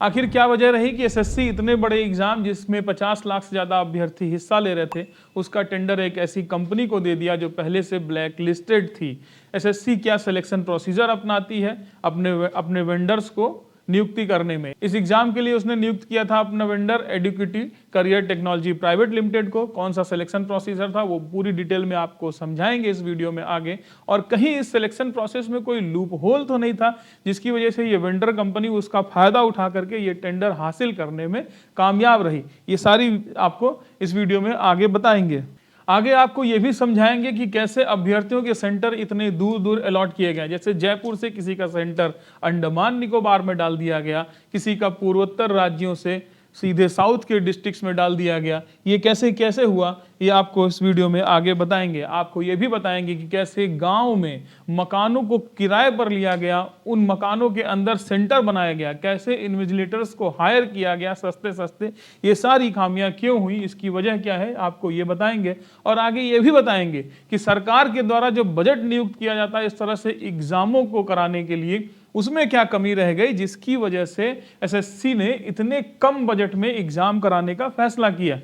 आखिर क्या वजह रही कि एसएससी इतने बड़े एग्जाम जिसमें 50 लाख से ज़्यादा अभ्यर्थी हिस्सा ले रहे थे, उसका टेंडर एक ऐसी कंपनी को दे दिया जो पहले से ब्लैक लिस्टेड थी। एसएससी क्या सिलेक्शन प्रोसीजर अपनाती है अपने वेंडर्स को नियुक्ति करने में। इस एग्जाम के लिए उसने नियुक्त किया था अपना vendor Educatey Career Technology Private Limited को। कौन सा सिलेक्शन प्रोसीजर था वो पूरी डिटेल में आपको समझाएंगे इस वीडियो में आगे। और कहीं इस सिलेक्शन प्रोसेस में कोई लूप होल तो नहीं था जिसकी वजह से ये वेंडर कंपनी उसका फायदा उठा करके ये टेंडर हासिल करने में कामयाब रही। ये सारी आपको इस वीडियो में आगे बताएंगे। आगे आपको ये भी समझाएंगे कि कैसे अभ्यर्थियों के सेंटर इतने दूर दूर अलॉट किए गए। जैसे जयपुर से किसी का सेंटर अंडमान निकोबार में डाल दिया गया, किसी का पूर्वोत्तर राज्यों से सीधे साउथ के डिस्ट्रिक्ट्स में डाल दिया गया। ये कैसे कैसे हुआ ये आपको इस वीडियो में आगे बताएंगे। आपको ये भी बताएंगे कि कैसे गांव में मकानों को किराए पर लिया गया, उन मकानों के अंदर सेंटर बनाया गया, कैसे इन्विजिलेटर्स को हायर किया गया सस्ते सस्ते। ये सारी खामियां क्यों हुई, इसकी वजह क्या है, आपको ये बताएंगे। और आगे ये भी बताएंगे कि सरकार के द्वारा जो बजट नियुक्त किया जाता है इस तरह से एग्जामों को कराने के लिए, उसमें क्या कमी रह गई जिसकी वजह से एसएससी ने इतने कम बजट में एग्जाम कराने का फैसला किया।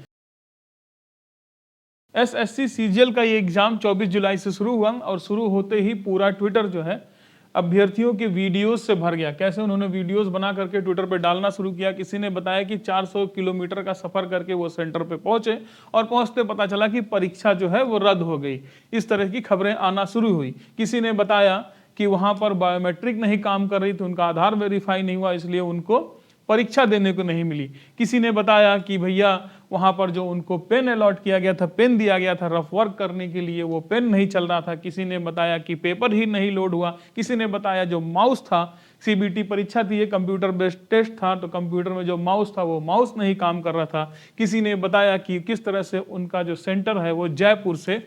एसएससी सीजीएल का ये एग्जाम 24 जुलाई से शुरू हुआ और शुरू होते ही पूरा ट्विटर जो है अभ्यर्थियों के वीडियोस से भर गया। कैसे उन्होंने वीडियोस बना करके ट्विटर पे डालना शुरू किया। किसी ने बताया कि 400 किलोमीटर का सफर करके वो सेंटर पे पहुंचे और पहुंचते पता चला कि परीक्षा जो है वो रद्द हो गई। इस तरह की खबरें आना शुरू हुई। किसी ने बताया कि वहां पर बायोमेट्रिक नहीं काम कर रही थी, उनका आधार वेरीफाई नहीं हुआ इसलिए उनको परीक्षा देने को नहीं मिली। किसी ने बताया कि भैया वहां पर जो उनको पेन अलॉट किया गया था, पेन दिया गया था रफ वर्क करने के लिए, वो पेन नहीं चल रहा था। किसी ने बताया कि पेपर ही नहीं लोड हुआ। किसी ने बताया जो माउस था, सीबीटी परीक्षा थी, ये कंप्यूटर बेस्ड टेस्ट था, तो कंप्यूटर में जो माउस था वो माउस नहीं काम कर रहा था। किसी ने बताया कि किस तरह से उनका जो सेंटर है वो जयपुर से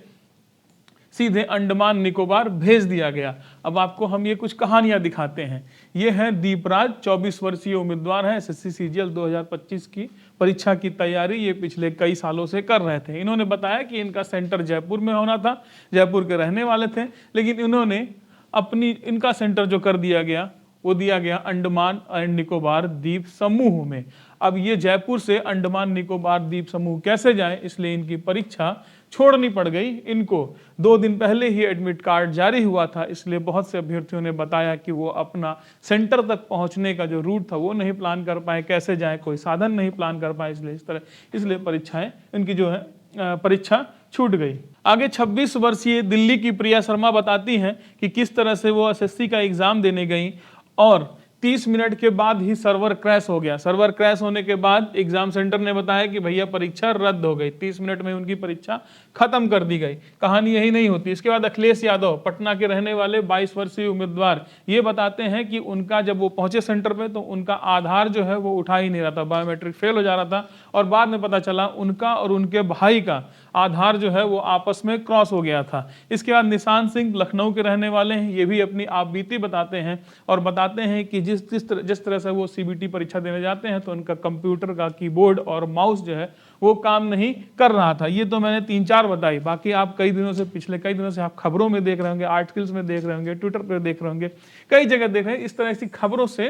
सीधे अंडमान निकोबार भेज दिया गया। अब आपको हम ये कुछ कहानियां दिखाते हैं। ये है दीपराज, 24 वर्षीय उम्मीदवार है, एसएससी सीजीएल 2025 की परीक्षा की तैयारी ये पिछले कई सालों से कर रहे थे। इन्होंने बताया कि इनका सेंटर जयपुर में होना था, जयपुर के रहने वाले थे, लेकिन इन्होंने इनका सेंटर जो कर दिया गया वो दिया गया अंडमान एंड निकोबार द्वीप समूह में। अब ये जयपुर से अंडमान निकोबार द्वीप समूह कैसे जाए, इसलिए इनकी परीक्षा छोड़नी पड़ गई। इनको 2 दिन पहले ही एडमिट कार्ड जारी हुआ था, इसलिए बहुत से अभ्यर्थियों ने बताया कि वो अपना सेंटर तक पहुंचने का जो रूट था वो नहीं प्लान कर पाए, कैसे जाए, कोई साधन नहीं प्लान कर पाए, इसलिए परीक्षाएं इनकी जो है परीक्षा छूट गई। आगे 26 वर्षीय दिल्ली की प्रिया शर्मा बताती हैं कि किस तरह से वो एसएससी का एग्जाम देने गई और 30 मिनट के बाद ही सर्वर क्रैश हो गया। सर्वर क्रैश होने के बाद एग्जाम सेंटर ने बताया कि भैया परीक्षा रद्द हो गई। 30 मिनट में उनकी परीक्षा खत्म कर दी गई। कहानी यही नहीं होती। इसके बाद अखिलेश यादव, पटना के रहने वाले 22 वर्षीय उम्मीदवार, ये बताते हैं कि उनका जब वो पहुंचे सेंटर पे तो उनका आधार जो है वो उठा ही नहीं रहा था, बायोमेट्रिक फेल हो जा रहा था। और बाद में पता चला उनका और उनके भाई का आधार जो है वो आपस में क्रॉस हो गया था। इसके बाद निशांत सिंह लखनऊ के रहने वाले हैं, ये भी अपनी आप बीती बताते हैं और बताते हैं कि जिस तरह से वो सीबीटी परीक्षा देने जाते हैं तो उनका कंप्यूटर का कीबोर्ड और माउस जो है वो काम नहीं कर रहा था। ये तो मैंने 3-4 बताई, बाकी आप पिछले कई दिनों से आप खबरों में देख रहे होंगे, आर्टिकल्स में देख रहे होंगे, ट्विटर पर देख रहे होंगे, कई जगह देख रहे हैं। इस तरह की खबरों से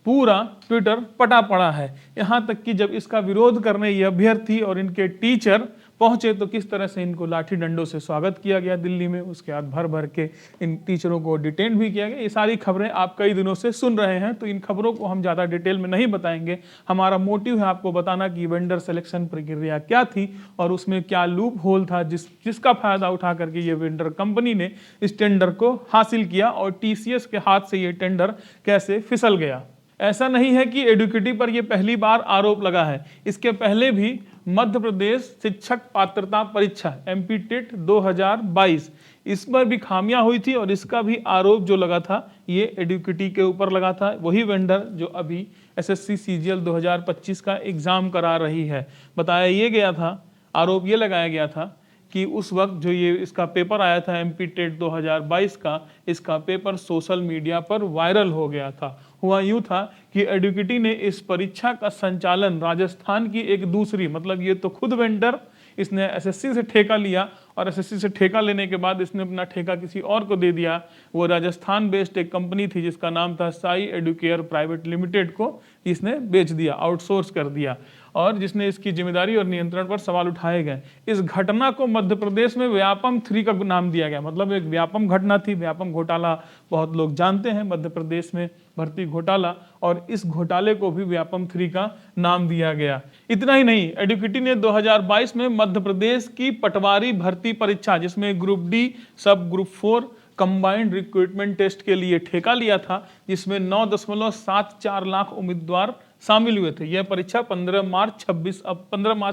पूरा ट्विटर पटा पड़ा है। यहां तक कि जब इसका विरोध करने ये अभ्यर्थी और इनके टीचर पहुंचे तो किस तरह से इनको लाठी डंडों से स्वागत किया गया दिल्ली में। उसके बाद भर भर के इन टीचरों को डिटेन भी किया गया। ये सारी खबरें आप कई दिनों से सुन रहे हैं, तो इन खबरों को हम ज़्यादा डिटेल में नहीं बताएंगे। हमारा मोटिव है आपको बताना कि वेंडर सिलेक्शन प्रक्रिया क्या थी और उसमें क्या लूप होल था जिसका फायदा उठा करके ये वेंडर कंपनी ने इस टेंडर को हासिल किया और टीसीएस के हाथ से ये टेंडर कैसे फिसल गया। ऐसा नहीं है कि एडुकेटी पर यह पहली बार आरोप लगा है। इसके पहले भी मध्य प्रदेश शिक्षक पात्रता परीक्षा एमपी टेट 2022, इस पर भी खामियां हुई थी और इसका भी आरोप जो लगा था ये एडुकेटी के ऊपर लगा था। वही वेंडर जो अभी एसएससी सीजीएल 2025 का एग्जाम करा रही है। बताया ये गया था, आरोप ये लगाया गया था कि उस वक्त जो ये इसका पेपर आया था एमपी टेट 2022 का, इसका पेपर सोशल मीडिया पर वायरल हो गया था। हुआ यूं था कि एडुकेटी ने इस परीक्षा का संचालन राजस्थान की एक दूसरी, मतलब ये तो खुद वेंडर, इसने एसएससी से ठेका लिया और एसएससी से ठेका लेने के बाद इसने अपना ठेका किसी और को दे दिया। वो राजस्थान बेस्ड एक कंपनी थी जिसका नाम था साई एडुकेयर प्राइवेट लिमिटेड को इसने बेच दिया, आउटसोर्स कर दिया, और जिसने इसकी जिम्मेदारी और नियंत्रण पर सवाल उठाए गए। इस घटना को मध्य प्रदेश में व्यापम 3 का नाम दिया गया, मतलब एक व्यापम घटना थी। व्यापम घोटाला बहुत लोग जानते हैं, मध्य प्रदेश में भर्ती घोटाला, और इस घोटाले को भी व्यापम 3 का नाम दिया गया। इतना ही नहीं, एडुकेटी ने 2022 में मध्य प्रदेश की पटवारी भर्ती परीक्षा, जिसमें ग्रुप डी सब ग्रुप 4 कंबाइंड रिक्रूटमेंट टेस्ट के लिए ठेका लिया था, जिसमें 9.74 लाख उम्मीदवार शामिल हुए थे। यह परीक्षा 15 मार्च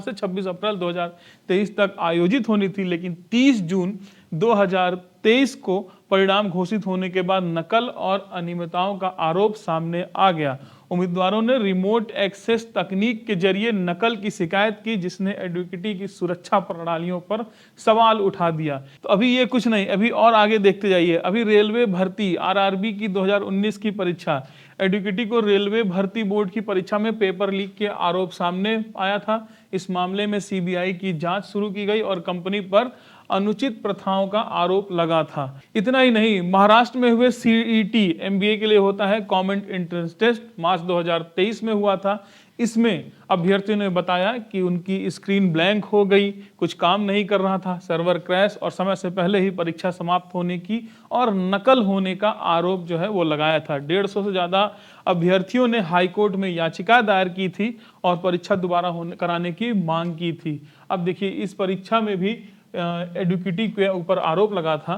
से 26 अप्रैल 2023 तक आयोजित होनी थी, लेकिन 30 जून 2023 को परिणाम घोषित होने के बाद नकल और अनियमितताओं का आरोप सामने आ गया। उम्मीदवारों ने रिमोट एक्सेस तकनीक के जरिए नकल की शिकायत की, जिसने एडुकेटी की सुरक्षा प्रणालियों पर सवाल उठा दिया। तो अभी ये कुछ नहीं, अभी और आगे देखते जाइए। अभी रेलवे भर्ती आरआरबी की 2019 की परीक्षा, एडुकेटी को रेलवे भर्ती बोर्ड की परीक्षा में पेपर लीक के आरोप सामने आया था। इस मामले में सीबीआई की जांच शुरू की गई और कंपनी पर अनुचित प्रथाओं का आरोप लगा था। इतना ही नहीं, महाराष्ट्र में हुए सीईटी एमबीए के लिए होता है कॉमन एंट्रेंस टेस्ट, मार्च 2023 में हुआ था। इसमें अभ्यर्थियों ने बताया कि उनकी स्क्रीन ब्लैंक हो गई, कुछ काम नहीं कर रहा था, सर्वर क्रैश और समय से पहले ही परीक्षा समाप्त होने की और नकल होने का आरोप जो है वो लगाया था। 150 से ज्यादा अभ्यर्थियों ने हाईकोर्ट में याचिका दायर की थी और परीक्षा दोबारा कराने की मांग की थी। अब देखिए, इस परीक्षा में भी एडुकेटी के ऊपर आरोप लगा था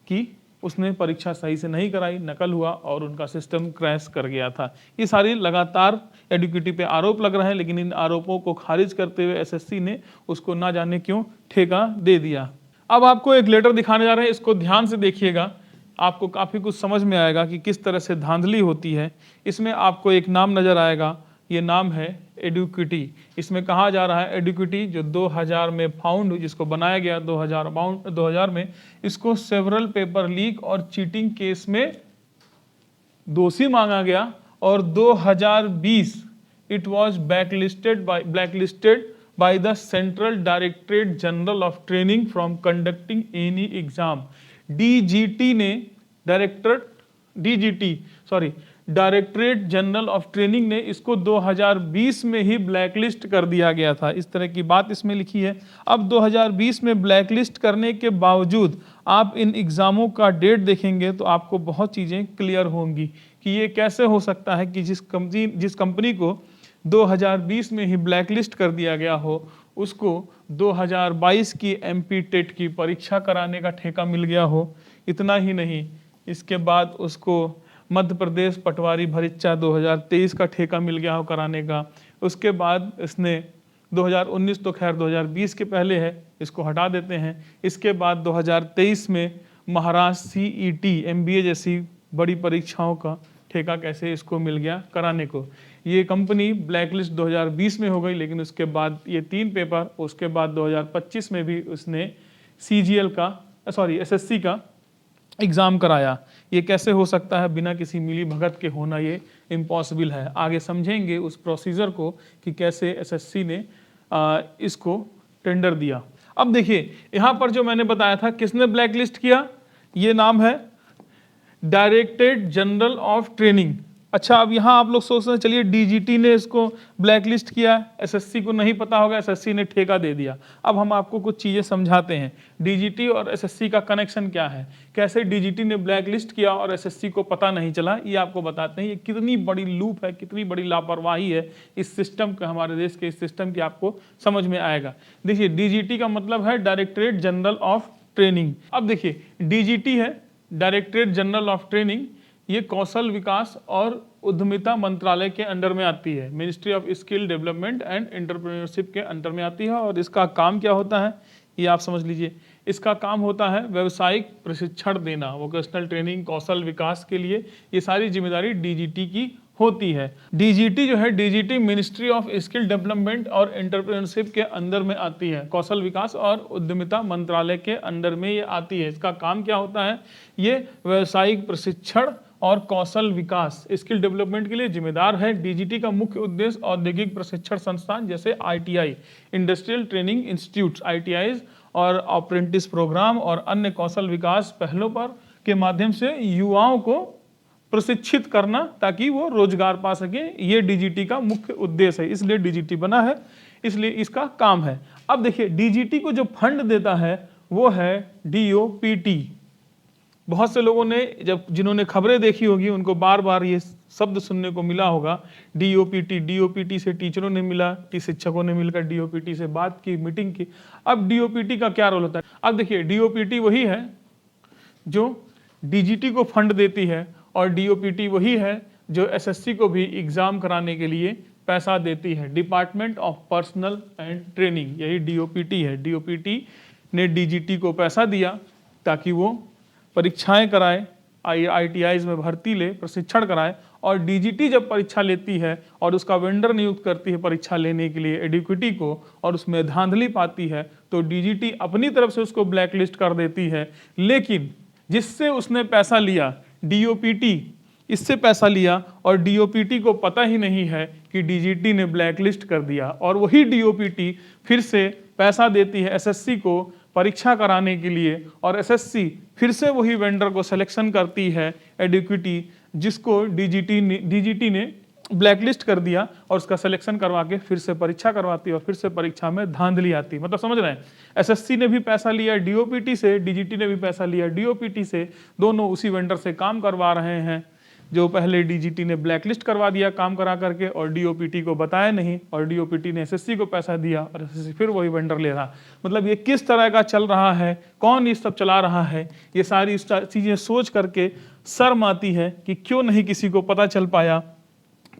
कि उसने परीक्षा सही से नहीं कराई, नकल हुआ और उनका सिस्टम क्रैश कर गया था। ये सारी लगातार एडुकेटी पे आरोप लग रहे हैं, लेकिन इन आरोपों को खारिज करते हुए एसएससी ने उसको ना जाने क्यों ठेका दे दिया। अब आपको एक लेटर दिखाने जा रहे हैं, इसको ध्यान से देखिएगा, आपको काफ़ी कुछ समझ में आएगा कि किस तरह से धांधली होती है। इसमें आपको एक नाम नजर आएगा, ये नाम है एडुकेटी। इसमें कहा जा रहा है एडुकेटी जो 2000 में फाउंड, जिसको बनाया गया 2000 में, इसको सेवरल पेपर लीक और चीटिंग केस में दोषी मांगा गया और 2020 it was blacklisted by the central directorate general of training from conducting any exam. Directorate general of training ने इसको 2020 में ही ब्लैकलिस्ट कर दिया गया था। इस तरह की बात इसमें लिखी है। अब 2020 में ब्लैकलिस्ट करने के बावजूद आप इन एग्जामों का डेट देखेंगे तो आपको बहुत चीज़ें क्लियर होंगी कि ये कैसे हो सकता है कि जिस कंपनी को 2020 में ही ब्लैकलिस्ट कर दिया गया हो, उसको 2022 की एमपी टेट की परीक्षा कराने का ठेका मिल गया हो। इतना ही नहीं, इसके बाद उसको मध्य प्रदेश पटवारी परीक्षा 2023 का ठेका मिल गया हो कराने का। उसके बाद इसने 2019, तो खैर 2020 के पहले है, इसको हटा देते हैं। इसके बाद 2023 में महाराष्ट्र सीईटी एमबीए जैसी बड़ी परीक्षाओं का ठेका कैसे इसको मिल गया कराने को। ये कंपनी ब्लैकलिस्ट 2020 में हो गई, लेकिन उसके बाद ये 3 पेपर, उसके बाद 2025 में भी उसने एसएससी का एग्ज़ाम कराया। ये कैसे हो सकता है? बिना किसी मिली भगत के होना ये इम्पॉसिबल है। आगे समझेंगे उस प्रोसीजर को कि कैसे एसएससी ने इसको टेंडर दिया। अब देखिए, यहाँ पर जो मैंने बताया था किसने ब्लैकलिस्ट किया, ये नाम है डायरेक्टरेट जनरल ऑफ ट्रेनिंग। अच्छा, अब यहाँ आप लोग सोच रहे हैं चलिए डीजीटी ने इसको ब्लैकलिस्ट किया, एसएससी को नहीं पता होगा, एसएससी ने ठेका दे दिया। अब हम आपको कुछ चीज़ें समझाते हैं, डीजीटी और एसएससी का कनेक्शन क्या है, कैसे डीजीटी ने ब्लैकलिस्ट किया और एसएससी को पता नहीं चला, ये आपको बताते हैं। ये कितनी बड़ी लूप है, कितनी बड़ी लापरवाही है इस सिस्टम का, हमारे देश के इस सिस्टम की, आपको समझ में आएगा। देखिए, डीजीटी का मतलब है डायरेक्टरेट जनरल ऑफ ट्रेनिंग। अब देखिए, डीजीटी है डायरेक्टरेट जनरल ऑफ ट्रेनिंग, ये कौशल विकास और उद्यमिता मंत्रालय के अंडर में आती है, ministry of skill development and entrepreneurship के अंडर में आती है। और इसका काम क्या होता है ये आप समझ लीजिए। इसका काम होता है व्यावसायिक प्रशिक्षण देना, वोकेशनल ट्रेनिंग, कौशल विकास के लिए ये सारी जिम्मेदारी डीजीटी की होती है। डीजीटी जो है, DGT ministry of skill development और एंटरप्रेन्योरशिप के अंदर में आती है, कौशल विकास और उद्यमिता मंत्रालय के अंडर में ये आती है। इसका काम क्या होता है, ये व्यावसायिक प्रशिक्षण और कौशल विकास, स्किल डेवलपमेंट के लिए जिम्मेदार है। डीजीटी का मुख्य उद्देश्य औद्योगिक प्रशिक्षण संस्थान जैसे ITI, industrial training institute, ITIs और अप्रेंटिस प्रोग्राम और अन्य कौशल विकास पहलों पर के माध्यम से युवाओं को प्रशिक्षित करना ताकि वो रोजगार पा सके। ये डीजीटी का मुख्य उद्देश्य है, इसलिए डीजीटी बना है, इसलिए इसका काम है। अब देखिए डीजीटी को जो फंड देता है वो है डीओपीटी। बहुत से लोगों ने जिन्होंने खबरें देखी होगी उनको बार बार ये शब्द सुनने को मिला होगा डीओपीटी। डीओपीटी से टीचरों ने मिला, शिक्षकों ने मिलकर डीओपीटी से बात की, मीटिंग की। अब डीओपीटी का क्या रोल होता है? अब देखिए डीओपीटी वही है जो डीजीटी को फंड देती है और डीओपीटी वही है जो एसएससी को भी एग्जाम कराने के लिए पैसा देती है। Department of personal and training, यही डीओपीटी है। डीओपीटी ने डीजीटी को पैसा दिया ताकि वो परीक्षाएं कराए, आईटीआईज में भर्ती ले, प्रशिक्षण कराए। और डीजीटी जब परीक्षा लेती है और उसका वेंडर नियुक्त करती है परीक्षा लेने के लिए एडुकेटी को, और उसमें धांधली पाती है तो डीजीटी अपनी तरफ से उसको ब्लैकलिस्ट कर देती है। लेकिन जिससे उसने पैसा लिया, डीओपीटी इससे पैसा लिया और डीओपीटी को पता ही नहीं है कि डीजीटी ने ब्लैकलिस्ट कर दिया, और वही डीओपीटी फिर से पैसा देती है एसएससी को परीक्षा कराने के लिए, और एसएससी फिर से वही वेंडर को सिलेक्शन करती है एडुकेटी, जिसको डीजीटी ने ब्लैकलिस्ट कर दिया, और उसका सिलेक्शन करवा के फिर से परीक्षा करवाती है और फिर से परीक्षा में धांधली आती। मतलब समझ रहे हैं, एसएससी ने भी पैसा लिया डीओपीटी से, डीजीटी ने भी पैसा लिया डीओपीटी से, दोनों उसी वेंडर से काम करवा रहे हैं जो पहले डीजीटी ने ब्लैकलिस्ट करवा दिया काम करा करके और डीओपीटी को बताया नहीं, और डीओपीटी ने एसएससी को पैसा दिया और एसएससी फिर वही वेंडर ले रहा। मतलब ये किस तरह का चल रहा है, कौन ये सब चला रहा है, ये सारी चीजें सोच करके शर्म आती है कि क्यों नहीं किसी को पता चल पाया।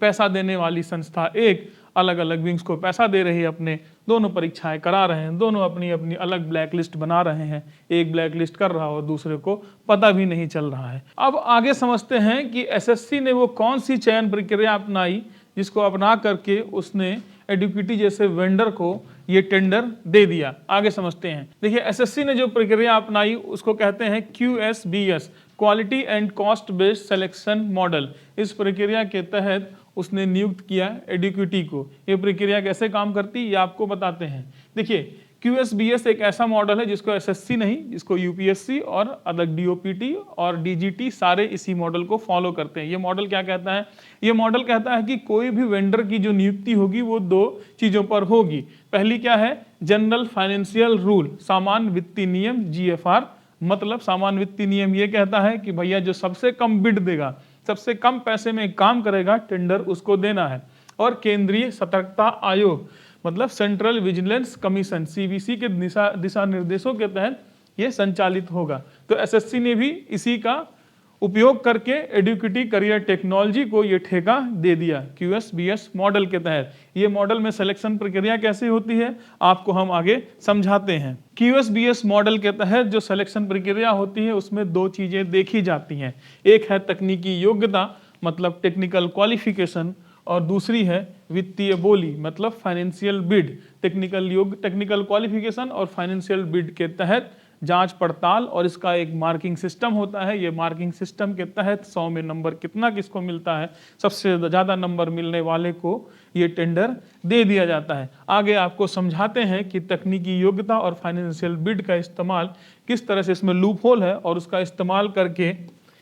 पैसा देने वाली संस्था एक, अलग अलग विंग्स को पैसा दे रही है, अपने दोनों परीक्षाएं करा रहे हैं, दोनों अपनी अपनी अलग ब्लैक लिस्ट बना रहे हैं, एक ब्लैक लिस्ट कर रहा और दूसरे को पता भी नहीं चल रहा है। अब आगे समझते हैं कि एसएससी ने वो कौन सी चयन प्रक्रिया अपनाई जिसको अपना करके उसने एडुकेटी जैसे वेंडर को ये टेंडर दे दिया। आगे समझते हैं। देखिए एसएससी ने जो प्रक्रिया अपनाई उसको कहते हैं QSBS, quality and cost based selection model. इस प्रक्रिया के तहत उसने नियुक्त किया एडुकेटी को। ये प्रक्रिया कैसे काम करती है ये आपको बताते हैं। देखिए QSBS एक ऐसा मॉडल है जिसको एसएससी नहीं, जिसको यूपीएससी और अलग डीओपीटी और डीजीटी सारे इसी मॉडल को फॉलो करते हैं। ये मॉडल क्या कहता है? ये मॉडल कहता है कि कोई भी वेंडर की जो नियुक्ति होगी वो दो चीजों पर होगी। पहली क्या है? जनरल फाइनेंशियल रूल, सामान्य वित्तीय नियम, GFR। मतलब सामान्य वित्तीय नियम ये कहता है कि भैया जो सबसे कम बिड देगा, सबसे कम पैसे में काम करेगा, टेंडर उसको देना है। और केंद्रीय सतर्कता आयोग मतलब सेंट्रल विजिलेंस कमीशन, CVC के दिशा निर्देशों के तहत ये संचालित होगा। तो एसएससी ने भी इसी का उपयोग करके एडुकेटी करियर टेक्नोलॉजी को ये ठेका दे दिया QSBS मॉडल के तहत। ये मॉडल में सिलेक्शन प्रक्रिया कैसे होती है आपको हम आगे समझाते हैं। QSBS मॉडल के तहत जो सिलेक्शन प्रक्रिया होती है उसमें दो चीजें देखी जाती हैं। एक है तकनीकी योग्यता मतलब टेक्निकल क्वालिफिकेशन, और दूसरी है वित्तीय बोली मतलब फाइनेंशियल बिड। टेक्निकल क्वालिफिकेशन और फाइनेंशियल बिड के तहत जांच पड़ताल और इसका एक मार्किंग सिस्टम होता है। ये मार्किंग सिस्टम के तहत 100 में नंबर कितना किसको मिलता है, सबसे ज़्यादा नंबर मिलने वाले को ये टेंडर दे दिया जाता है। आगे आपको समझाते हैं कि तकनीकी योग्यता और फाइनेंशियल बिड का इस्तेमाल किस तरह से, इसमें लूप होल है और उसका इस्तेमाल करके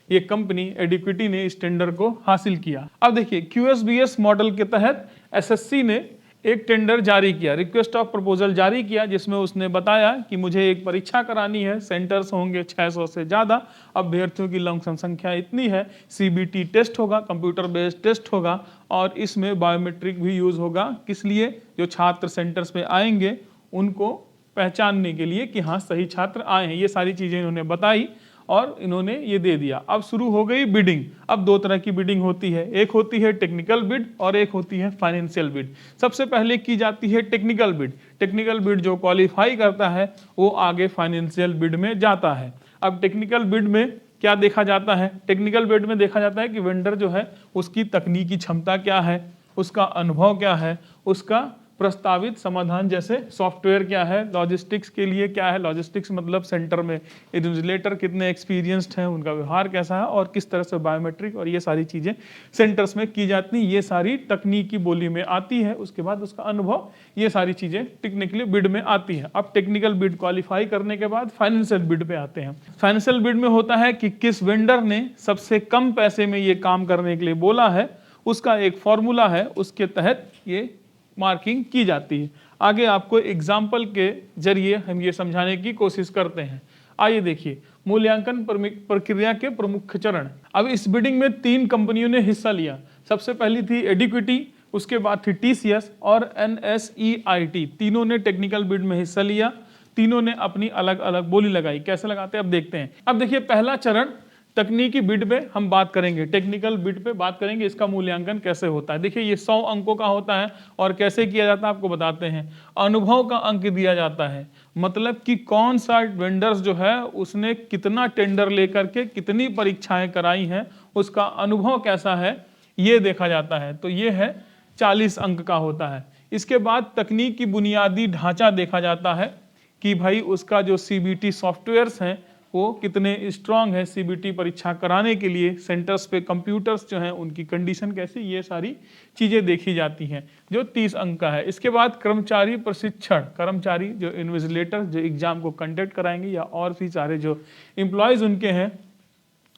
ये कंपनी एडुकेटी ने इस टेंडर को हासिल किया। अब देखिए QSBS मॉडल के तहत एसएससी ने एक टेंडर जारी किया, रिक्वेस्ट ऑफ प्रपोजल जारी किया, जिसमें उसने बताया कि मुझे एक परीक्षा करानी है, सेंटर्स होंगे 600 से ज़्यादा, अभ्यर्थियों की लमसम संख्या इतनी है, CBT टेस्ट होगा, कंप्यूटर बेस्ड टेस्ट होगा और इसमें बायोमेट्रिक भी यूज़ होगा। किस लिए? जो छात्र सेंटर्स पे आएंगे उनको पहचानने के लिए कि हाँ सही छात्र आए हैं। ये सारी चीज़ें इन्होंने बताई और इन्होंने ये दे दिया। अब शुरू हो गई बिडिंग। अब दो तरह की बिडिंग होती है, एक होती है टेक्निकल बिड और एक होती है फाइनेंशियल बिड। सबसे पहले की जाती है टेक्निकल बिड। टेक्निकल बिड जो क्वालिफाई करता है वो आगे फाइनेंशियल बिड में जाता है। अब टेक्निकल बिड में क्या देखा जाता है? टेक्निकल बिड में देखा जाता है कि वेंडर जो है उसकी तकनीकी क्षमता क्या है, उसका अनुभव क्या है, उसका प्रस्तावित समाधान, जैसे सॉफ्टवेयर क्या है, लॉजिस्टिक्स के लिए क्या है, लॉजिस्टिक्स मतलब सेंटर में इन्विजिलेटर कितने एक्सपीरियंस्ड हैं, उनका व्यवहार कैसा है और किस तरह से बायोमेट्रिक और ये सारी चीज़ें सेंटर्स में की जाती हैं, ये सारी तकनीकी बोली में आती है। उसके बाद उसका अनुभव, ये सारी चीज़ें टेक्निकली बिड में आती है। अब टेक्निकल बिड क्वालिफाई करने के बाद फाइनेंशियल बिड पे आते हैं। फाइनेंशियल बिड में होता है कि किस वेंडर ने सबसे कम पैसे में ये काम करने के लिए बोला है, उसका एक फॉर्मूला है, उसके तहत ये मार्किंग की जाती है। आगे आपको एग्जाम्पल के जरिए हम ये समझाने की कोशिश करते हैं। आइए देखिए, मूल्यांकन प्रक्रिया के प्रमुख चरण। अब इस बिडिंग में 3 कंपनियों ने हिस्सा लिया। सबसे पहली थी एडिक्विटी, उसके बाद थी टीसीएस और एनएसईआईटी। तीनों ने टेक्निकल बिड में हिस्सा लिया, तीनों ने अपनी अलग अलग बोली लगाई। कैसे लगाते हैं अब देखते हैं। अब देखिए, पहला चरण तकनीकी बिड पे हम बात करेंगे, टेक्निकल बिड पे बात करेंगे, इसका मूल्यांकन कैसे होता है। देखिए, ये 100 अंकों का होता है और कैसे किया जाता है आपको बताते हैं। अनुभव का अंक दिया जाता है, मतलब कि कौन सा वेंडर्स जो है उसने कितना टेंडर लेकर के कितनी परीक्षाएं कराई हैं, उसका अनुभव कैसा है ये देखा जाता है। तो ये है 40 अंक का होता है। इसके बाद तकनीक की बुनियादी ढांचा देखा जाता है कि भाई उसका जो सीबीटी सॉफ्टवेयर्स हैं वो कितने स्ट्रांग है सीबीटी परीक्षा कराने के लिए, सेंटर्स पे कंप्यूटर्स जो हैं उनकी कंडीशन कैसी, ये सारी चीज़ें देखी जाती हैं, जो 30 अंक का है। इसके बाद कर्मचारी प्रशिक्षण, कर्मचारी जो इन्विजिलेटर जो एग्जाम को कंडक्ट कराएंगे या और भी सारे जो एम्प्लॉयज़ उनके हैं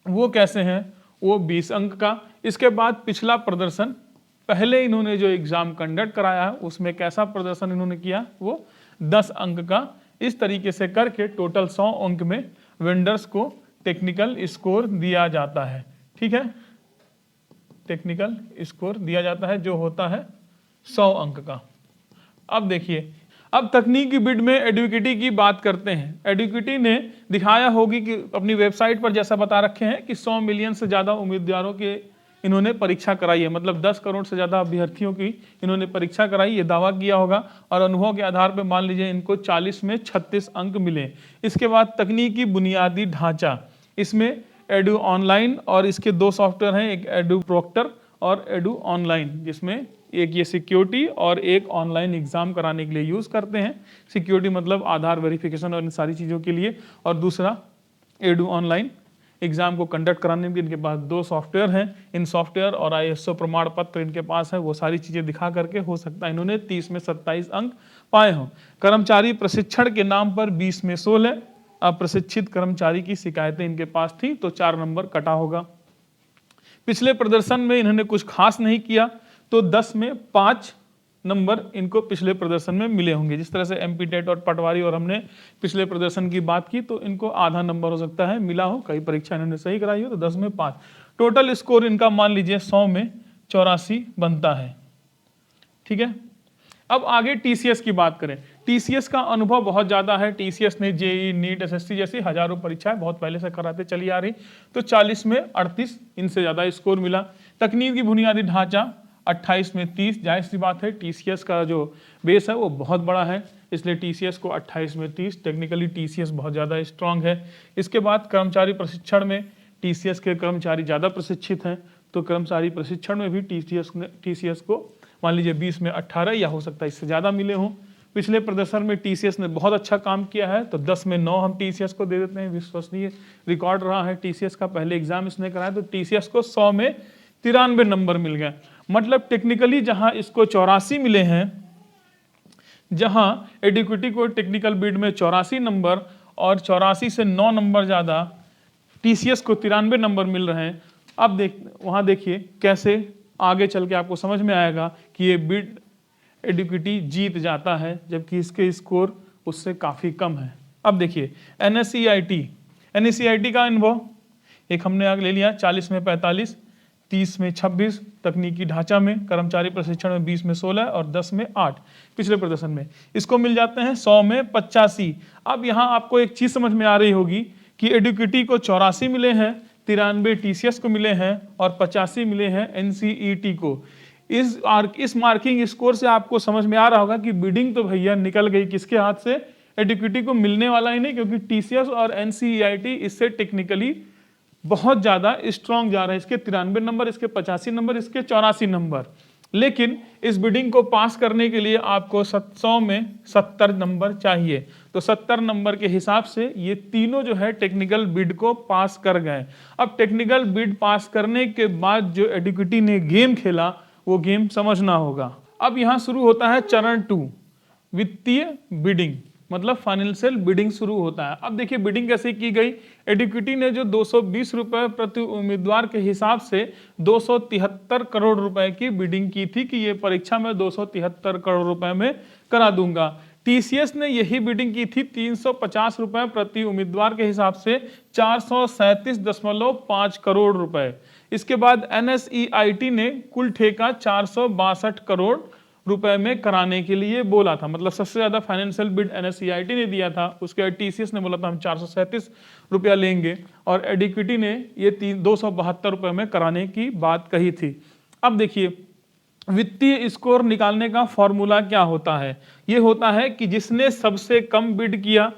वो कैसे हैं, वो 20 अंक का। इसके बाद पिछला प्रदर्शन, पहले इन्होंने जो एग्जाम कंडक्ट कराया है उसमें कैसा प्रदर्शन इन्होंने किया, वो 10 अंक का। इस तरीके से करके टोटल 100 अंक में वेंडर्स को टेक्निकल स्कोर दिया जाता है। ठीक है, टेक्निकल स्कोर दिया जाता है जो होता है 100 अंक का। अब देखिए, अब तकनीकी बिड में एडुकेटी की बात करते हैं। एडुकेटी ने दिखाया होगी कि अपनी वेबसाइट पर जैसा बता रखे हैं कि 100 मिलियन से ज़्यादा उम्मीदवारों के इन्होंने परीक्षा कराई है, मतलब 10 करोड़ से ज़्यादा अभ्यर्थियों की इन्होंने परीक्षा कराई, ये दावा किया होगा। और अनुभव के आधार पर मान लीजिए इनको 40 में 36 अंक मिले। इसके बाद तकनीकी बुनियादी ढांचा, इसमें एडू ऑनलाइन और इसके 2 सॉफ्टवेयर हैं, एक एडू प्रोक्टर और एडू ऑनलाइन, जिसमें एक ये सिक्योरिटी और एक ऑनलाइन एग्जाम कराने के लिए यूज़ करते हैं। सिक्योरिटी मतलब आधार वेरिफिकेशन और इन सारी चीज़ों के लिए, और दूसरा एडू ऑनलाइन एग्जाम को कंडक्ट कराने के। इनके पास 2 सॉफ्टवेयर हैं। इन सॉफ्टवेयर और ISO प्रमाण पत्र इनके पास है, वो सारी चीज़ें दिखा करके हो सकता है इन्होंने 30 में 27 अंक पाए हों। कर्मचारी प्रशिक्षण के नाम पर 20 में 16 अप्रशिक्षित कर्मचारी की शिकायतें इनके पास थी, तो 4 नंबर कटा होगा। पिछले प्रदर्शन में इन्होंने कुछ खास नहीं किया, तो 10 में 5 नंबर इनको पिछले प्रदर्शन में मिले होंगे। जिस तरह से MP टेट और पटवारी और हमने पिछले प्रदर्शन की बात की, तो इनको आधा नंबर हो सकता है मिला हो, कई परीक्षा इन्होंने सही कराई हो, तो 10 में 5। टोटल स्कोर इनका मान लीजिए 100 में 84 बनता है। ठीक है, अब आगे TCS की बात करें। TCS का अनुभव बहुत ज़्यादा है। TCS ने JEE, नीट, SSC जैसी हजारों परीक्षाएं बहुत पहले से कराते चली आ रही, तो 40 में 38 इनसे ज़्यादा स्कोर मिला। तकनीक की बुनियादी ढांचा 28 में 30, जाहिर सी बात है TCS का जो बेस है वो बहुत बड़ा है, इसलिए TCS को 28 में 30, टेक्निकली TCS बहुत ज़्यादा स्ट्रांग है। इसके बाद कर्मचारी प्रशिक्षण में TCS के कर्मचारी ज़्यादा प्रशिक्षित हैं, तो कर्मचारी प्रशिक्षण में भी TCS को मान लीजिए 20 में 18 या हो सकता है इससे ज़्यादा मिले हों। पिछले प्रदर्शन में TCS ने बहुत अच्छा काम किया है, तो 10 में 9 हम TCS को दे देते हैं। विश्वसनीय रिकॉर्ड रहा है TCS का, पहले एग्जाम इसने कराया, तो TCS को 100 में 93 नंबर मिल गया। मतलब टेक्निकली जहां इसको 84 मिले हैं, जहां एडिक्विटी को टेक्निकल बिड में 84 नंबर और 84 से 9 नंबर ज़्यादा TCS को 93 नंबर मिल रहे हैं। अब वहां देखिए कैसे आगे चल के आपको समझ में आएगा कि ये बिड एडिक्विटी जीत जाता है, जबकि इसके स्कोर उससे काफ़ी कम है। अब देखिए NSEIT का अनुभव एक हमने आगे ले लिया, 40 में 45, 30 में 26, तकनीकी ढांचा में कर्मचारी प्रशिक्षण में 20 में 16 और 10 में 8 पिछले प्रदर्शन में। इसको मिल जाते हैं 100 में 85। अब यहाँ आपको एक चीज़ समझ में आ रही होगी कि एडुकेटी को 84 मिले हैं, 93 TCS को मिले हैं और 85 मिले हैं NCET को। इस मार्किंग स्कोर से आपको समझ में आ रहा होगा कि बिडिंग तो भैया निकल गई किसके हाथ से, एडुकेटी को मिलने वाला ही नहीं, क्योंकि TCS और NCERT इससे टेक्निकली बहुत ज़्यादा स्ट्रॉन्ग जा रहा है। इसके 93 नंबर, इसके 85 नंबर, इसके 84 नंबर। लेकिन इस बिडिंग को पास करने के लिए आपको 100 में 70 नंबर चाहिए। तो 70 नंबर के हिसाब से ये तीनों जो है टेक्निकल बिड को पास कर गए। अब टेक्निकल बिड पास करने के बाद जो एडिक्विटी ने गेम खेला वो गेम समझना होगा। अब यहाँ शुरू होता है चरण 2, वित्तीय बिडिंग, मतलब फाइनेंशियल बिडिंग शुरू होता है। अब देखिए बिडिंग कैसे की गई। एडिक्विटी ने जो 220 रुपए प्रति उम्मीदवार के हिसाब से 273 करोड़ रुपए की बिडिंग की थी कि ये परीक्षा में 273 करोड़ रुपए में करा दूंगा। टीसीएस ने यही बिडिंग की थी 350 रुपए प्रति उम्मीदवार के हिसाब से 437.5 करोड़ रुपए। इसके बाद एनएसईआईटी ने कुल ठेका 462 करोड़ रुपए में कराने के लिए बोला था, मतलब सबसे ज्यादा फाइनेंशियल बिड एनएसईआईटी ने दिया था। उसके बाद टीसीएस ने बोला था हम 437 रुपया लेंगे और एडिक्विटी ने ये 272 रुपए में कराने की बात कही थी। अब देखिए वित्तीय स्कोर निकालने का फॉर्मूला क्या होता है। ये होता है कि जिसने सबसे कम बिड किया,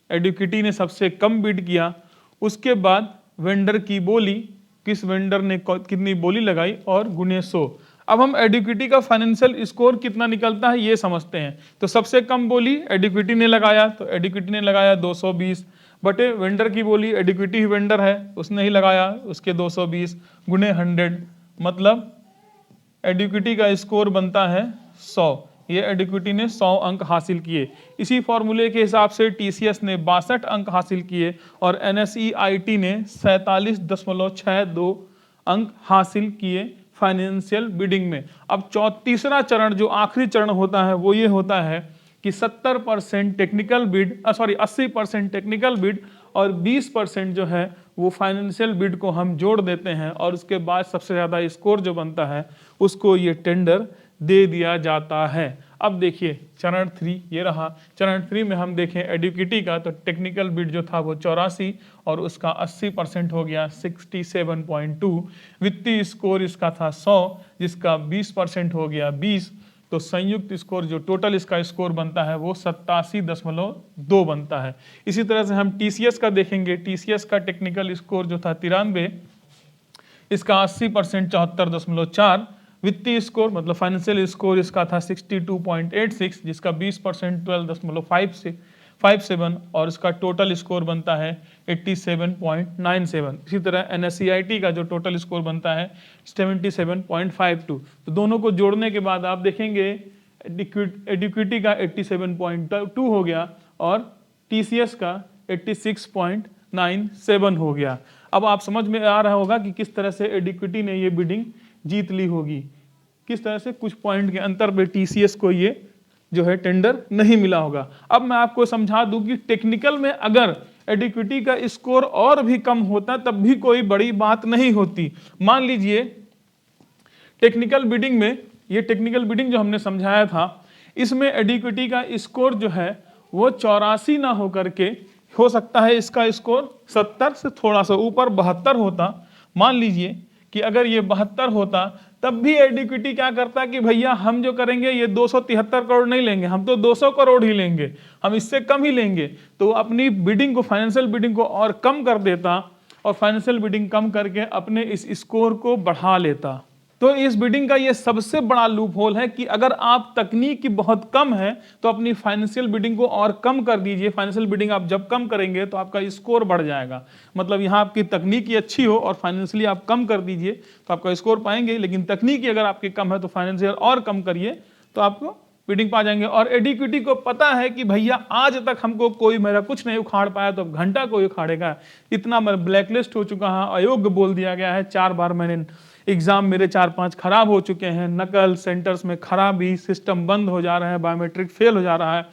एडिक्विटी ने सबसे कम बिड किया, उसके बाद वेंडर की बोली, किस वेंडर ने कितनी बोली लगाई और गुणे 100। अब हम एडिक्विटी का फाइनेंशियल स्कोर कितना निकलता है ये समझते हैं। तो सबसे कम बोली एडिक्विटी ने लगाया, तो एडिक्विटी ने लगाया 220 बटे वेंडर की बोली, एडिक्विटी ही वेंडर है उसने ही लगाया उसके 220 गुणे 100, मतलब एडिक्विटी का स्कोर बनता है 100। ये एडिक्विटी ने 100 अंक हासिल किए। इसी फॉर्मूले के हिसाब से टीसीएस ने 62 अंक हासिल किए और एनएसईआईटी ने 47.62 अंक हासिल किए फाइनेंशियल बिडिंग में। अब तीसरा चरण जो आखिरी चरण होता है वो ये होता है कि 70% टेक्निकल बिड 80% टेक्निकल बिड और 20% जो है वो फाइनेंशियल बिड को हम जोड़ देते हैं और उसके बाद सबसे ज्यादा स्कोर जो बनता है उसको ये टेंडर दे दिया जाता है। अब देखिए चरण 3 ये रहा। चरण 3 में हम देखें एडिक्विटी का, तो टेक्निकल बिड जो था वो 84 और उसका 80% हो गया 67.2। वित्तीय स्कोर इसका था 100 जिसका 20% हो गया 20। तो संयुक्त स्कोर जो टोटल इसका स्कोर बनता है वो 87.2 बनता है। इसी तरह से हम टीसीएस का देखेंगे। टीसीएस का टेक्निकल स्कोर जो था 93, इसका 80% 74.4। वित्तीय स्कोर मतलब फाइनेंशियल स्कोर इसका था 62.86 जिसका 20% 12.57 और इसका टोटल स्कोर बनता है 87.97। इसी तरह एनएसईआईटी का जो टोटल स्कोर बनता है 77.52। तो दोनों को जोड़ने के बाद आप देखेंगे एडिक्विटी का 87.2 हो गया और टीसीएस का 86.97 हो गया। अब आप समझ में आ रहा होगा कि किस तरह से एडिक्विटी ने ये बिडिंग जीत ली होगी, किस तरह से कुछ पॉइंट के अंतर पे टीसीएस को ये जो है टेंडर नहीं मिला होगा। अब मैं आपको समझा दूं कि टेक्निकल में अगर एडिक्विटी का स्कोर और भी कम होता तब भी कोई बड़ी बात नहीं होती। मान लीजिए टेक्निकल बिडिंग में, ये टेक्निकल बिडिंग जो हमने समझाया था इसमें एडिक्विटी का स्कोर जो है वो 84 ना होकर के हो सकता है इसका स्कोर 70 से थोड़ा सा ऊपर 72 होता। मान लीजिए कि अगर ये 72 होता तब भी एडिक्विटी क्या करता कि भैया हम जो करेंगे ये 273 करोड़ नहीं लेंगे, हम तो 200 करोड़ ही लेंगे, हम इससे कम ही लेंगे। तो अपनी बिडिंग को, फाइनेंशियल बिडिंग को और कम कर देता और फाइनेंशियल बिडिंग कम करके अपने इस स्कोर को बढ़ा लेता। तो इस बिडिंग का ये सबसे बड़ा लूप होल है कि अगर आप तकनीक की बहुत कम है तो अपनी फाइनेंशियल बिडिंग को और कम कर दीजिए। फाइनेंशियल बिडिंग आप जब कम करेंगे तो आपका स्कोर बढ़ जाएगा। मतलब यहाँ आपकी तकनीकी अच्छी हो और फाइनेंशियली आप कम कर दीजिए तो आपका स्कोर पाएंगे, लेकिन तकनीकी अगर आपकी कम है तो फाइनेंशियल और कम करिए तो आपको बिडिंग पा जाएंगे। और एडिक्विटी को पता है कि भैया आज तक हमको कोई मेरा कुछ नहीं उखाड़ पाया तो अब घंटा कोई उखाड़ेगा। इतना मैं ब्लैकलिस्ट हो चुका है, अयोग्य बोल दिया गया है, 4 बार मैंने एग्जाम मेरे 4-5 खराब हो चुके हैं, नकल सेंटर्स में खराबी, सिस्टम बंद हो जा रहा है, बायोमेट्रिक फेल हो जा रहा है।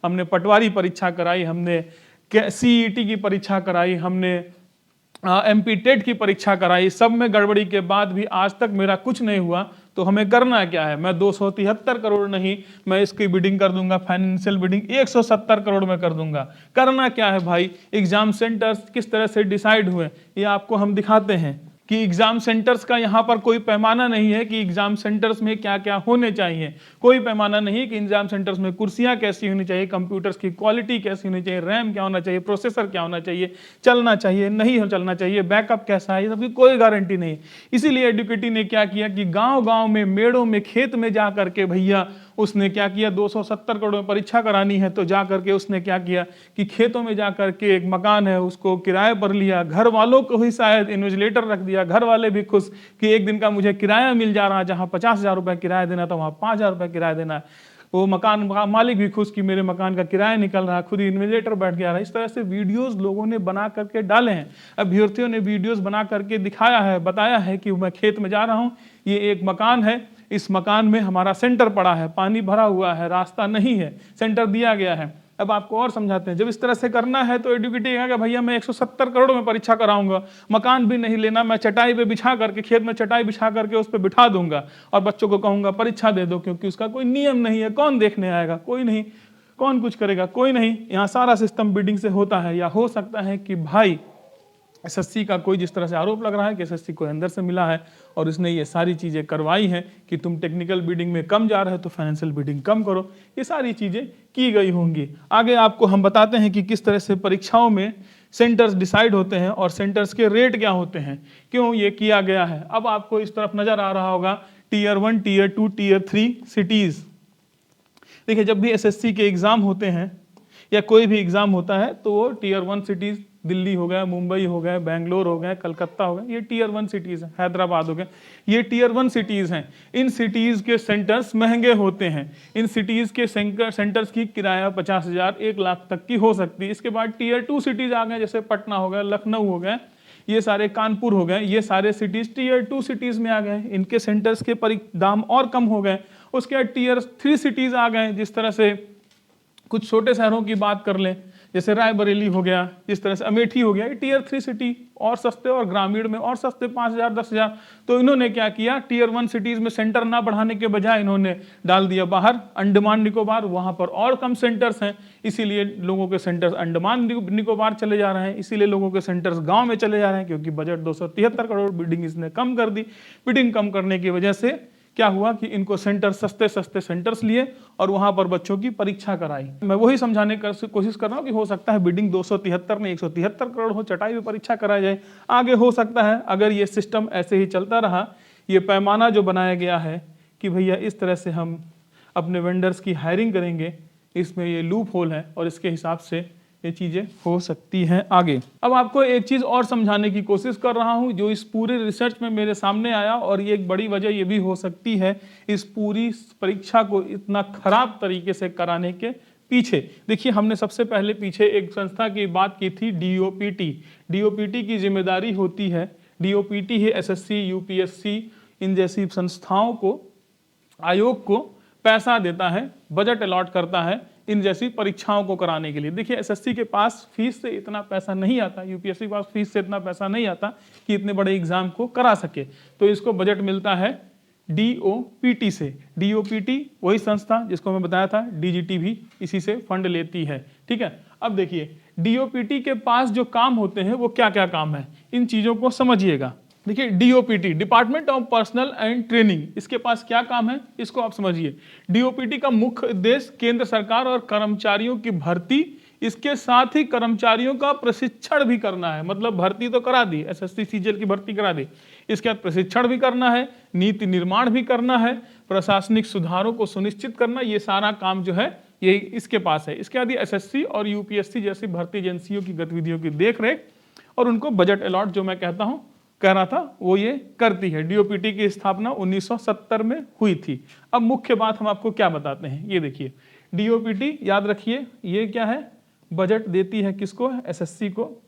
हमने पटवारी परीक्षा कराई, हमने सीईटी की परीक्षा कराई, हमने एमपी टेट की परीक्षा कराई, सब में गड़बड़ी के बाद भी आज तक मेरा कुछ नहीं हुआ। तो हमें करना क्या है? मैं 273 करोड़ नहीं, मैं इसकी बिडिंग कर दूंगा, फाइनेंशियल बिडिंग 170 करोड़ में कर दूंगा। करना क्या है भाई? एग्जाम सेंटर्स किस तरह से डिसाइड हुए ये आपको हम दिखाते हैं। कि एग्जाम सेंटर्स का यहाँ पर कोई पैमाना नहीं है कि एग्जाम सेंटर्स में क्या क्या होने चाहिए, कोई पैमाना नहीं है कि एग्जाम सेंटर्स में कुर्सियाँ कैसी होनी चाहिए, कंप्यूटर्स की क्वालिटी कैसी होनी चाहिए, रैम क्या होना चाहिए, प्रोसेसर क्या होना चाहिए, चलना चाहिए नहीं चलना चाहिए, बैकअप कैसा है, ये सबकी कोई गारंटी नहीं है। इसीलिए एडुकेटी ने क्या किया कि गाँव-गाँव में, मेड़ों में, खेत में जा करके भैया उसने क्या किया, 270 करोड़ में परीक्षा करानी है तो जा करके उसने क्या किया कि खेतों में जा करके एक मकान है उसको किराए पर लिया, घर वालों को ही शायद इन्विजिलेटर रख दिया, घर वाले भी खुश कि एक दिन का मुझे किराया मिल जा रहा है, जहां 50,000 रुपए किराया देना था वहां 5,000 रुपए किराया देना है। वो मकान मालिक भी खुश कि मेरे मकान का किराया निकल रहा है, खुद ही इन्विजिलेटर बैठ गया। इस तरह से वीडियोस लोगों ने बना करके डाले हैं, अभ्यर्थियों ने वीडियोस बना करके दिखाया है, बताया है कि मैं खेत में जा रहा हूँ, ये एक मकान है, इस मकान में हमारा सेंटर पड़ा है, पानी भरा हुआ है, रास्ता नहीं है, सेंटर दिया गया है। अब आपको और समझाते हैं, जब इस तरह से करना है तो एडुकेटी कहेगा भैया मैं 170 करोड़ में परीक्षा कराऊंगा, मकान भी नहीं लेना, मैं चटाई पे बिछा करके, खेत में चटाई बिछा करके उस पर बिठा दूंगा और बच्चों को कहूंगा परीक्षा दे दो, क्योंकि उसका कोई नियम नहीं है, कौन देखने आएगा, कोई नहीं, कौन कुछ करेगा, कोई नहीं। यहाँ सारा सिस्टम बिडिंग से होता है। या हो सकता है कि भाई एसएससी का कोई जिस तरह से आरोप लग रहा है कि एसएससी को अंदर से मिला है और इसने ये सारी चीज़ें करवाई हैं कि तुम टेक्निकल बिडिंग में कम जा रहे हो तो फाइनेंशियल बिडिंग कम करो, ये सारी चीज़ें की गई होंगी। आगे आपको हम बताते हैं कि किस तरह से परीक्षाओं में सेंटर्स डिसाइड होते हैं और सेंटर्स के रेट क्या होते हैं, क्यों ये किया गया है। अब आपको इस तरफ नजर आ रहा होगा टीयर 1, टीयर 2, टीयर 3 सिटीज़। देखिए जब भी एसएससी के एग्ज़ाम होते हैं या कोई भी एग्ज़ाम होता है तो वो टीयर 1 सिटीज़, दिल्ली हो गया, मुंबई हो गया, बेंगलोर हो गया, कलकत्ता हो गया, ये टीयर 1 सिटीज़ हैं, हैदराबाद हो गया, ये टीयर 1 सिटीज़ हैं। इन सिटीज़ के सेंटर्स महंगे होते हैं, इन सिटीज़ के सेंटर्स की किराया 50,000 1 लाख तक की हो सकती है। इसके बाद टीयर 2 सिटीज़ आ गए, जैसे पटना हो गया, लखनऊ हो गया, ये सारे कानपुर हो गए, ये सारे सिटीज़ टीयर 2 सिटीज़ में आ गए, इनके सेंटर्स के दाम और कम हो गए। उसके बाद टीयर 3 सिटीज़ आ गए, जिस तरह से कुछ छोटे शहरों की बात कर लें, जैसे रायबरेली हो गया, जिस तरह से अमेठी हो गया, ये टीयर 3 सिटी और सस्ते, और ग्रामीण में और सस्ते 5,000 10,000। तो इन्होंने क्या किया, टीयर 1 सिटीज़ में सेंटर ना बढ़ाने के बजाय इन्होंने डाल दिया बाहर अंडमान निकोबार, वहाँ पर और कम सेंटर्स हैं, इसीलिए लोगों के सेंटर्स अंडमान निकोबार चले जा रहे हैं, इसीलिए लोगों के सेंटर्स गाँव में चले जा रहे हैं, क्योंकि बजट 273 करोड़, बिडिंग इसने कम कर दी। बिडिंग कम करने की वजह से क्या हुआ कि इनको सेंटर सस्ते सेंटर्स लिए और वहां पर बच्चों की परीक्षा कराई। मैं वही समझाने की कोशिश कर रहा हूं कि हो सकता है बिडिंग 273 में 173 करोड़ हो, चटाई में परीक्षा कराई जाए। आगे हो सकता है अगर ये सिस्टम ऐसे ही चलता रहा, ये पैमाना जो बनाया गया है कि भैया इस तरह से हम अपने वेंडर्स की हायरिंग करेंगे, इसमें ये लूप होल है और इसके हिसाब से ये चीज़ें हो सकती हैं आगे। अब आपको एक चीज़ और समझाने की कोशिश कर रहा हूं जो इस पूरे रिसर्च में मेरे सामने आया, और ये एक बड़ी वजह ये भी हो सकती है इस पूरी परीक्षा को इतना खराब तरीके से कराने के पीछे। देखिए हमने सबसे पहले पीछे एक संस्था की बात की थी, डीओपीटी। डीओपीटी की जिम्मेदारी होती है, डीओपीटी ही एसएससी, यूपीएससी इन जैसी संस्थाओं को, आयोग को पैसा देता है, बजट अलॉट करता है इन जैसी परीक्षाओं को कराने के लिए। देखिए एसएससी के पास फीस से इतना पैसा नहीं आता, यूपीएससी के पास फीस से इतना पैसा नहीं आता कि इतने बड़े एग्जाम को करा सके, तो इसको बजट मिलता है डीओपीटी से। डीओपीटी वही संस्था जिसको मैं बताया था, डीजीटी भी इसी से फंड लेती है, ठीक है। अब देखिए डीओपीटी के पास जो काम होते हैं वो क्या क्या काम है, इन चीज़ों को समझिएगा। देखिए DOPT, department of personal and training, इसके पास क्या काम है इसको आप समझिए। डीओपीटी का मुख्य उद्देश्य केंद्र सरकार और कर्मचारियों की भर्ती, इसके साथ ही कर्मचारियों का प्रशिक्षण भी करना है। मतलब भर्ती तो करा दी, एसएससी सीजीएल की भर्ती करा दी, इसके बाद प्रशिक्षण भी करना है, नीति निर्माण भी करना है, प्रशासनिक सुधारों को सुनिश्चित करना, ये सारा काम जो है ये इसके पास है। इसके बाद एसएससी और यूपीएससी जैसी भर्ती एजेंसियों की गतिविधियों की देखरेख और उनको बजट अलॉट जो मैं कह रहा था वो ये करती है। डीओपीटी की स्थापना 1970 में हुई थी। अब मुख्य बात हम आपको क्या बताते हैं, ये देखिए डीओपीटी याद रखिए ये क्या है, बजट देती है किसको, एसएससी को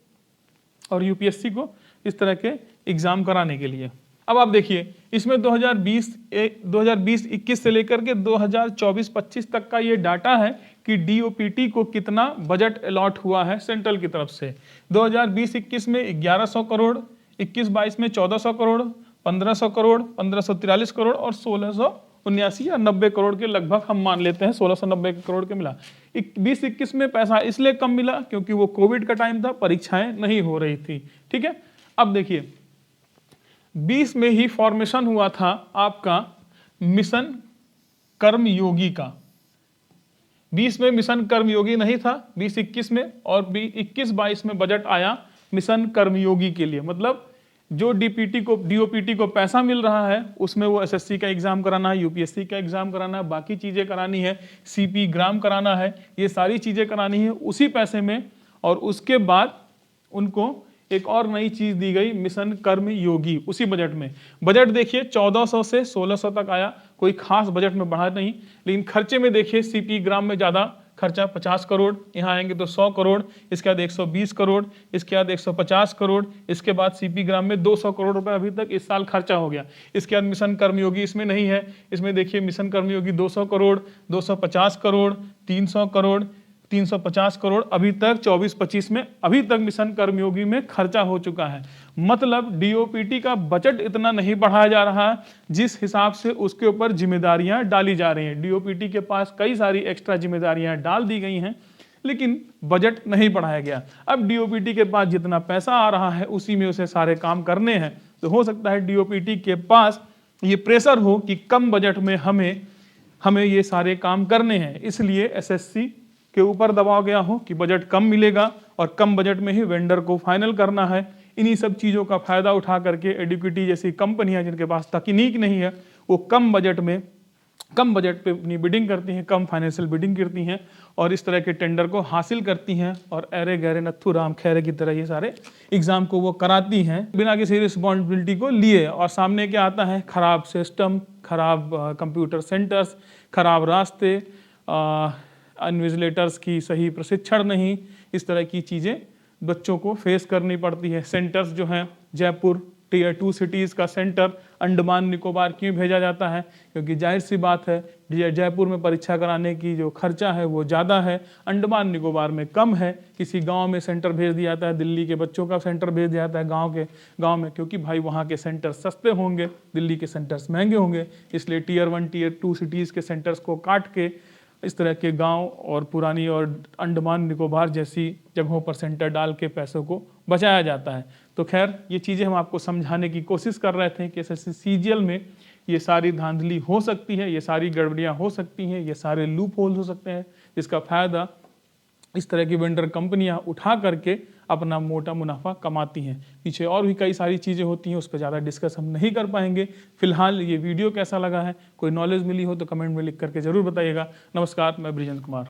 और यूपीएससी को इस तरह के एग्जाम कराने के लिए। अब आप देखिए इसमें 2020-21 से लेकर के 2024-25 तक का ये डाटा है कि डीओपीटी को कितना बजट अलॉट हुआ है सेंट्रल की तरफ से। 2020-21 में 1100 करोड़, 21-22 में 1400 करोड़, 1500 करोड़, 1543 करोड़ और 1679 या 90 करोड़ के लगभग हम मान लेते हैं, 1690 करोड़ के मिला। 20-21 में पैसा इसलिए कम मिला क्योंकि वो कोविड का टाइम था, परीक्षाएं नहीं हो रही थी, ठीक है। अब देखिए 20 में ही फॉर्मेशन हुआ था आपका मिशन कर्मयोगी का। 20 में मिशन कर्मयोगी नहीं था, 20-21 में, और 21-22 में बजट आया मिशन कर्मयोगी के लिए। मतलब जो डीओपीटी को पैसा मिल रहा है उसमें वो एसएससी का एग्जाम कराना है, यूपीएससी का एग्जाम कराना है, बाकी चीजें करानी है, सीपी ग्राम कराना है, ये सारी चीजें करानी है उसी पैसे में। और उसके बाद उनको एक और नई चीज दी गई, मिशन कर्म योगी, उसी बजट में। बजट देखिए 1400 से 1600 तक आया, कोई खास बजट में बढ़ा नहीं। लेकिन खर्चे में देखिए सीपी ग्राम में ज्यादा खर्चा 50 करोड़, यहाँ आएंगे तो 100 करोड़, इसके बाद 120 करोड़, इसके बाद 150 करोड़, इसके बाद सीपी ग्राम में 200 करोड़ रुपए अभी तक इस साल खर्चा हो गया। इसके बाद मिशन कर्मयोगी इसमें नहीं है, इसमें देखिए मिशन कर्मयोगी 200 करोड़, 250 करोड़, 300 करोड़, 350 करोड़ अभी तक 24-25 में अभी तक मिशन कर्मयोगी में खर्चा हो चुका है। मतलब डीओपीटी का बजट इतना नहीं बढ़ाया जा रहा है जिस हिसाब से उसके ऊपर जिम्मेदारियां डाली जा रही हैं। डीओपीटी के पास कई सारी एक्स्ट्रा जिम्मेदारियां डाल दी गई हैं लेकिन बजट नहीं बढ़ाया गया। अब डीओपीटी के पास जितना पैसा आ रहा है उसी में उसे सारे काम करने हैं, तो हो सकता है डीओपीटी के पास ये प्रेशर हो कि कम बजट में हमें ये सारे काम करने हैं, इसलिए एसएससी के ऊपर दबाव गया हो कि बजट कम मिलेगा और कम बजट में ही वेंडर को फाइनल करना है। इन्हीं सब चीज़ों का फायदा उठा करके एडुकेटी जैसी कंपनियां जिनके पास तकनीक नहीं है वो कम बजट पे अपनी बिडिंग करती हैं, कम फाइनेंशियल बिडिंग करती हैं और इस तरह के टेंडर को हासिल करती हैं और अरे गहरे नत्थू राम खैरे की तरह ये सारे एग्जाम को वो कराती हैं बिना किसी रिस्पॉन्सिबिलिटी को लिए। और सामने क्या आता है, खराब सिस्टम, खराब कंप्यूटर सेंटर्स, खराब रास्ते, इन्विजिलेटर्स की सही प्रशिक्षण नहीं, इस तरह की चीज़ें बच्चों को फेस करनी पड़ती है। सेंटर्स जो हैं, जयपुर टियर 2 सिटीज़ का सेंटर अंडमान निकोबार क्यों भेजा जाता है, क्योंकि जाहिर सी बात है जयपुर में परीक्षा कराने की जो खर्चा है वो ज़्यादा है, अंडमान निकोबार में कम है। किसी गांव में सेंटर भेज दिया जाता है, दिल्ली के बच्चों का सेंटर भेज दिया जाता है गांव में, क्योंकि भाई वहाँ के सेंटर सस्ते होंगे, दिल्ली के सेंटर्स महंगे होंगे, इसलिए टियर 1 टियर 2 सिटीज़ के सेंटर्स को काट के इस तरह के गांव और पुरानी और अंडमान निकोबार जैसी जगहों पर सेंटर डाल के पैसों को बचाया जाता है। तो खैर ये चीज़ें हम आपको समझाने की कोशिश कर रहे थे कि एसएससी सीजीएल में ये सारी धांधली हो सकती है, ये सारी गड़बड़ियाँ हो सकती हैं, ये सारे लूप होल्स हो सकते हैं जिसका फायदा इस तरह की वेंडर कंपनियां उठा करके अपना मोटा मुनाफा कमाती हैं। पीछे और भी कई सारी चीज़ें होती हैं, उस पर ज़्यादा डिस्कस हम नहीं कर पाएंगे। फिलहाल ये वीडियो कैसा लगा है, कोई नॉलेज मिली हो तो कमेंट में लिख करके ज़रूर बताइएगा। नमस्कार, मैं ब्रिजेंद्र कुमार।